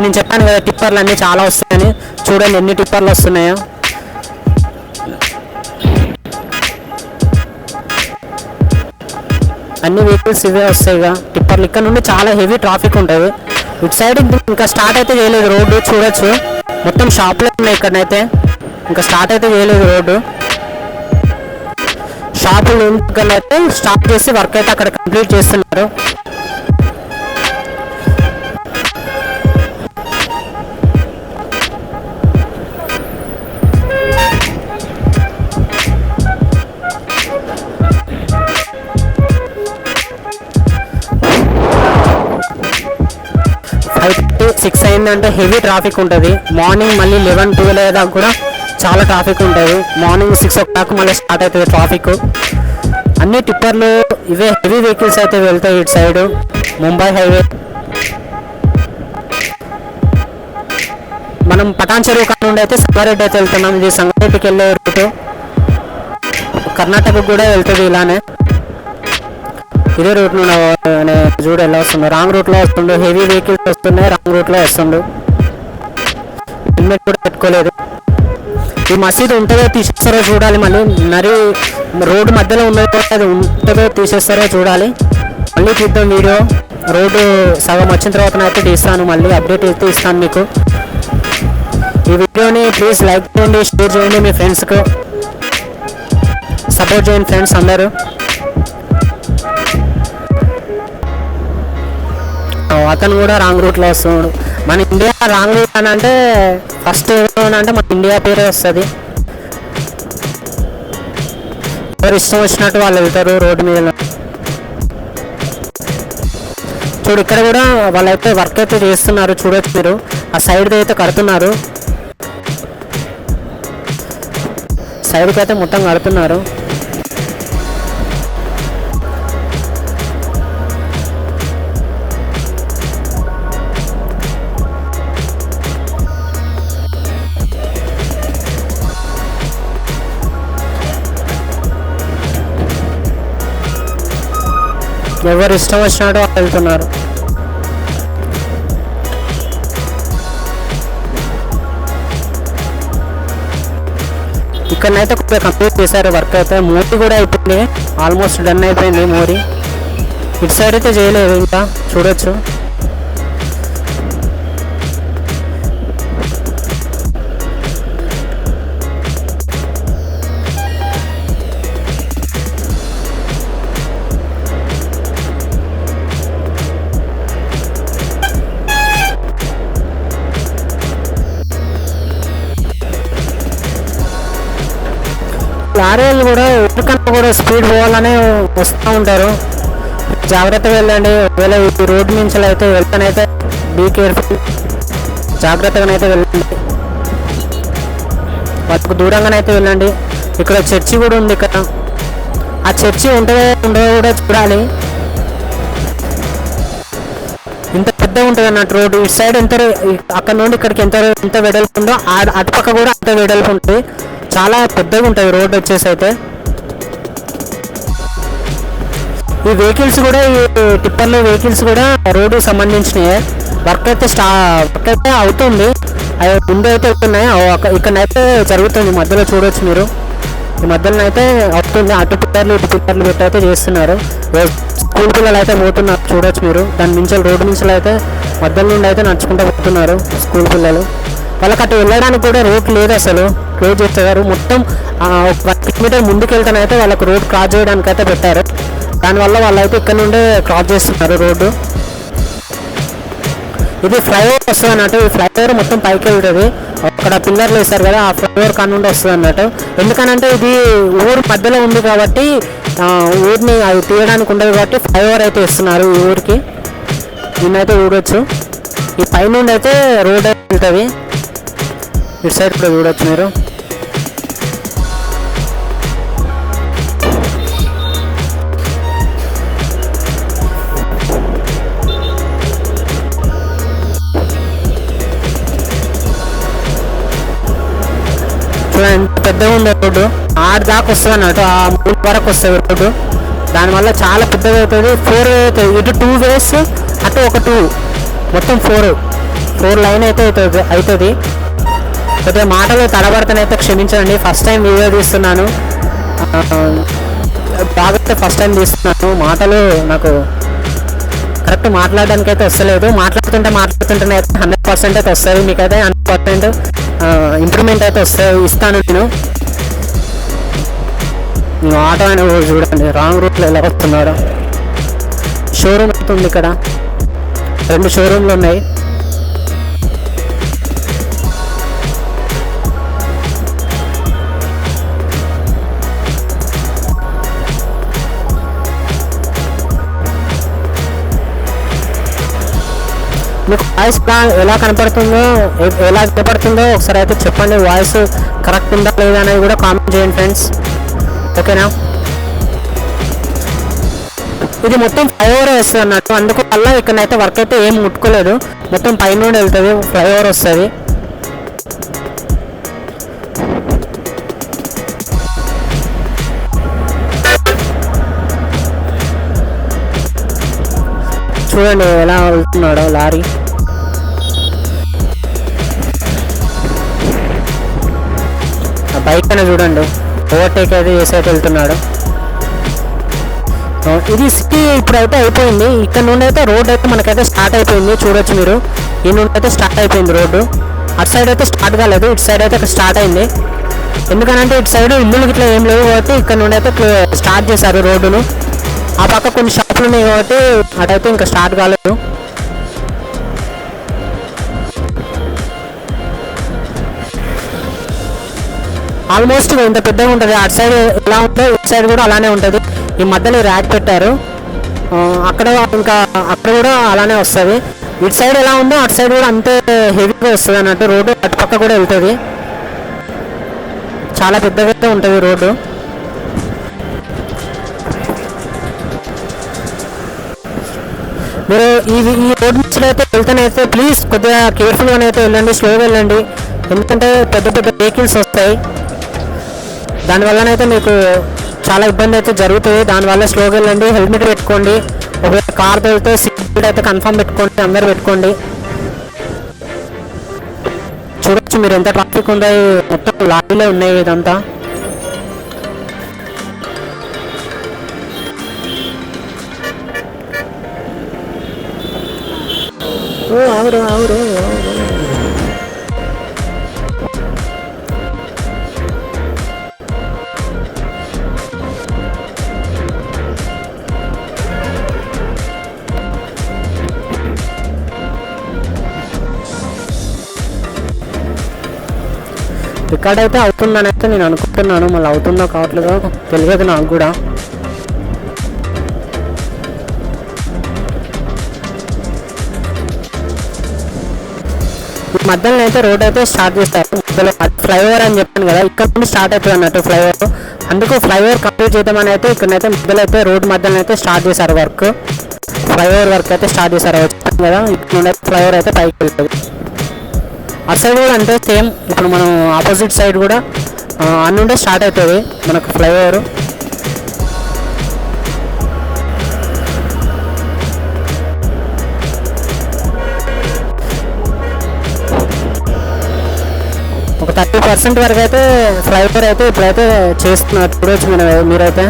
నేను చెప్పాను కదా టిప్పర్లు అన్నీ చాలా వస్తాయని. చూడండి ఎన్ని టిప్పర్లు వస్తున్నాయో. అన్ని వెహికల్స్ ఇవే వస్తాయి ఇక టిప్పర్లు. ఇక్కడ నుండి చాలా హెవీ ట్రాఫిక్ ఉంటుంది. ఇటు సైడ్ ఇంకా స్టార్ట్ అయితే చేయలేదు రోడ్డు, చూడొచ్చు మొత్తం షాప్లో ఉన్నాయి ఇక్కడనైతే. ఇంకా స్టార్ట్ అయితే చేయలేదు రోడ్డు. షాపులు అయితే స్టార్ట్ చేసి వర్క్ అయితే అక్కడ కంప్లీట్ చేస్తున్నారు. సిక్స్ అయిందంటే హెవీ ట్రాఫిక్ ఉంటుంది. మార్నింగ్ మళ్ళీ 11-12 దాకా కూడా చాలా ట్రాఫిక్ ఉంటుంది. మార్నింగ్ 6 o'clock మళ్ళీ స్టార్ట్ అవుతుంది ట్రాఫిక్. అన్ని టిప్పర్లు ఇవే హెవీ వెహికల్స్ అయితే వెళ్తాయి ఇటు సైడ్ ముంబై హైవే. మనం పటాన్ చెరువు కాడ నుండి అయితే సంగారెడ్డి అయితే వెళ్తున్నాం. ఇది సంగారెడ్డికి వెళ్ళే రూటు. కర్ణాటకకు కూడా వెళ్తుంది ఇలానే. ఇదే రూట్ నుండి చూడు ఎలా వస్తుందో. రాంగ్ రూట్లో వస్తుండు. హెవీ వెహికల్స్ వస్తున్నాయి, రాంగ్ రూట్లో వస్తుండు. హెల్మెట్ కూడా పెట్టుకోలేదు. ఈ మసీదు ఉంటుందో తీసేస్తారో చూడాలి. మళ్ళీ మరి రోడ్డు మధ్యలో ఉన్నదో అది ఉంటుందో తీసేస్తారో చూడాలి. మళ్ళీ చూద్దాం వీడియో. రోడ్డు సగం వచ్చిన తర్వాత అయితే తీస్తాను, మళ్ళీ అప్డేట్ అయితే ఇస్తాను మీకు. ఈ వీడియోని ప్లీజ్ లైక్ చేయండి, షేర్ చేయండి, మీ ఫ్రెండ్స్కు సపోర్ట్ చేయండి ఫ్రెండ్స్ అందరూ. అతను కూడా రాంగ్ రూట్లో వస్తున్నాడు. మన ఇండియా రాంగ్ రూట్ అని అంటే ఫస్ట్ ఏమంటే మన ఇండియా పేరే వస్తుంది. ఎవరు ఇష్టం వచ్చినట్టు వాళ్ళు వెళ్తారు రోడ్డు మీద. చూడు ఇక్కడ కూడా వాళ్ళైతే వర్క్ అయితే చేస్తున్నారు, చూడొచ్చు మీరు. ఆ సైడ్ అయితే కడుతున్నారు, సైడ్కి అయితే మొత్తం కడుతున్నారు. ఎవరు ఇష్టం వచ్చినట్టు వెళ్తున్నారు. ఇక్కడనైతే కొద్దిగా కంప్లీట్ చేశారు వర్క్ అయితే. మోరీ కూడా అయిపోయింది, ఆల్మోస్ట్ డన్ అయిపోయింది మోరీ. ఇటు సైడ్ అయితే చేయలేదు ఇంకా, చూడొచ్చు. లారీలు కూడా ఎవరికన్నా కూడా స్పీడ్ పోవాలని వస్తూ ఉంటారు. జాగ్రత్తగా వెళ్ళండి. ఒకవేళ ఈ రోడ్డు నుంచి అయితే వెళ్తానైతే బీ కేర్ఫుల్, జాగ్రత్తగానైతే వెళ్ళండి. వాళ్ళకు దూరంగానైతే వెళ్ళండి. ఇక్కడ చర్చి కూడా ఉంది. ఇక్కడ ఆ చర్చి ఉంటుందో ఉండదో కూడా చూడాలి. ఇంత పెద్ద ఉంటుంది అన్నట్టు రోడ్డు. ఇటు సైడ్ ఎంత, అక్కడ నుండి ఇక్కడికి ఎంత వెడల్పు ఉందో అటుపక్క కూడా అంత వెడల్పు ఉంటుంది. చాలా పెద్దగా ఉంటుంది రోడ్డు వచ్చేసి అయితే. ఈ వెహికల్స్ కూడా, ఈ టిప్పర్లు వెహికల్స్ కూడా రోడ్డుకి సంబంధించినవి. వర్క్ అయితే అవుతుంది. అవి ముందు అయితే అవుతున్నాయి, ఇక్కడనైతే జరుగుతుంది. మధ్యలో చూడవచ్చు మీరు, ఈ మధ్యలో అయితే అవుతుంది. అటు పిల్లర్లు ఇటు పిల్లర్లు పెట్టి అయితే చేస్తున్నారు. స్కూల్ పిల్లలు అయితే పోతున్నారు, చూడవచ్చు మీరు. దాని నుంచి రోడ్డు నుంచి అయితే మధ్యలో నుండి అయితే నడుచుకుంటూ పోతున్నారు స్కూల్ పిల్లలు. వాళ్ళకి అటు వెళ్ళడానికి కూడా రోడ్ లేదు, అసలు క్లోజ్ చేస్తారు మొత్తం. 1 kilometer ముందుకు వెళ్తానైతే వాళ్ళకి రోడ్ క్రాస్ చేయడానికి అయితే పెట్టారు. దానివల్ల వాళ్ళైతే ఇక్కడ నుండే క్రాస్ చేస్తున్నారు రోడ్డు. ఇది ఫ్లైఓవర్ వస్తుంది అన్నట్టు. ఈ ఫ్లైఓవర్ మొత్తం పైకి వెళ్తుంది. అక్కడ పిల్లర్లు వేస్తారు కదా, ఆ ఫ్లైఓవర్ కాడ నుండి వస్తుంది అన్నట్టు. ఎందుకనంటే ఇది ఊరు మధ్యలో ఉంది కాబట్టి ఊరిని అది తీయడానికి ఉండదు కాబట్టి ఫ్లైఓవర్ అయితే ఇస్తున్నారు ఈ ఊరికి. దీన్నైతే చూడవచ్చు. ఈ పైనుండి అయితే రోడ్ అయితే వెళ్తుంది. ఇటు సైడ్ కూడా చూడవచ్చు మీరు. చూడండి ఎంత పెద్దగా ఉంది రోడ్డు. 6 దాకా వస్తుంది అన్నట్టు, ఆ 3 వరకు వస్తుంది రోడ్డు. దానివల్ల చాలా పెద్దగా అవుతుంది. 4 అవుతుంది. ఇటు 2 ways, అటు ఒక 2, మొత్తం 4. 4 లైన్ అయితే అవుతుంది. కొద్దిగా మాటలు తడబడతానైతే క్షమించండి. ఫస్ట్ టైం వీడియో తీస్తున్నాను, బాగా ఫస్ట్ టైం తీస్తున్నాను. మాటలు నాకు కరెక్ట్ మాట్లాడడానికి అయితే వస్తలేదు. మాట్లాడుతుంటే అయితే 100% అయితే వస్తుంది, మీకైతే 100% ఇంప్రూవ్మెంట్ అయితే ఇస్తాను నేను. ఆటో అయినా చూడండి రాంగ్ రూట్లో ఎలా వస్తున్నాడు. షోరూమ్ అవుతుంది, ఇక్కడ 2 షోరూమ్లు ఉన్నాయి. మీకు వాయిస్ ఎలా కనపడుతుందో ఎలా వినపడుతుందో ఒకసారి అయితే చెప్పండి. వాయిస్ కరెక్ట్ ఉందా లేదా అనేది కూడా కామెంట్ చేయండి ఫ్రెండ్స్, ఓకేనా. ఇది మొత్తం ఫ్లైఓవర్ వస్తుంది అన్నట్టు, అందువల్ల ఇక్కడైతే వర్క్ అయితే ఏం ముట్టుకోలేదు, మొత్తం పైన నుండి వెళ్తుంది, ఫ్లైఓవర్ వస్తుంది. చూడండి ఎలా వెళ్తున్నాడో లారీ. ఆ బైక్ అయినా చూడండి ఓవర్టేక్ అయితే ఏ సైడ్ వెళ్తున్నాడు. ఇది సిటీ ఇప్పుడైతే అయిపోయింది. ఇక్కడ నుండి అయితే రోడ్ అయితే మనకైతే స్టార్ట్ అయిపోయింది, చూడొచ్చు మీరు. ఈ నుండి అయితే స్టార్ట్ అయిపోయింది రోడ్డు. అటు సైడ్ అయితే స్టార్ట్ కాలేదు, ఇటు సైడ్ అయితే స్టార్ట్ అయింది. ఎందుకనంటే ఇటు సైడ్ ఇల్లులు ఇట్లా ఏం లేవు కాబట్టి ఇక్కడ నుండి అయితే స్టార్ట్ చేశారు రోడ్డును. ఆ పక్క కొన్ని షాపులు ఉన్నాయి కాబట్టి అటైతే ఇంకా స్టార్ట్ కాలేదు. ఆల్మోస్ట్ ఇంత పెద్దగా ఉంటుంది. అటు సైడ్ ఎలా ఉంటుందో ఇటు సైడ్ కూడా అలానే ఉంటుంది. ఈ మధ్యలో ర్యాక్ పెట్టారు, అక్కడ ఇంకా అక్కడ కూడా అలానే వస్తుంది. ఇటు సైడ్ ఎలా ఉందో అటు సైడ్ కూడా అంతే హెవీగా వస్తుంది అన్నట్టు. రోడ్డు అటు పక్క కూడా వెళ్తుంది, చాలా పెద్దగా ఉంటుంది రోడ్డు. మీరు ఈ రోడ్ నుంచి అయితే వెళ్తానైతే ప్లీజ్ కొద్దిగా కేర్ఫుల్గానే అయితే వెళ్ళండి, స్లోగా వెళ్ళండి. ఎందుకంటే పెద్ద పెద్ద వెహికల్స్ వస్తాయి, దానివల్లనైతే మీకు చాలా ఇబ్బంది అయితే జరుగుతుంది. దానివల్ల స్లోగా వెళ్ళండి, హెల్మెట్ పెట్టుకోండి. ఒకవేళ కార్ వెళ్తే సీట్ బెల్ట్ అయితే కన్ఫర్మ్ పెట్టుకోండి, అందరు పెట్టుకోండి. చూడొచ్చు మీరు ఎంత ట్రాఫిక్ ఉందో, మొత్తం లారీలే ఉన్నాయి ఇదంతా. ఆవురు ఆవురు ఇక్కడైతే అవుతుందని అయితే నేను అనుకుంటున్నాను, మళ్ళీ అవుతుందో కావట్లేదో తెలియదు నాకు కూడా. ఈ మధ్యలో అయితే రోడ్ అయితే స్టార్ట్ చేస్తారు, మధ్యలో ఫ్లైఓవర్ అని చెప్పాను కదా, ఇక్కడ నుండి స్టార్ట్ అవుతుంది అన్నట్టు ఫ్లైఓవర్. అందుకు ఫ్లైఓవర్ కంప్లీట్ చేద్దామని అయితే ఇక్కడైతే మధ్యలో అయితే రోడ్ మధ్యలో అయితే స్టార్ట్ చేశారు వర్క్. ఫ్లైఓవర్ వర్క్ అయితే స్టార్ట్ చేశారు వచ్చాను కదా, ఇక్కడ నుండి అయితే ఫ్లైఓవర్ అయితే పైకి వెళ్తుంది. అటు సైడ్ కూడా అంతే సేమ్, ఇప్పుడు మనం ఆపోజిట్ సైడ్ కూడా అన్నుండే స్టార్ట్ అవుతుంది మనకు ఫ్లైఓవర్. ఒక 30% వరకు అయితే ఫ్లైఓవర్ అయితే ఇప్పుడైతే చేస్తున్నారు, చూడవచ్చు మీరైతే.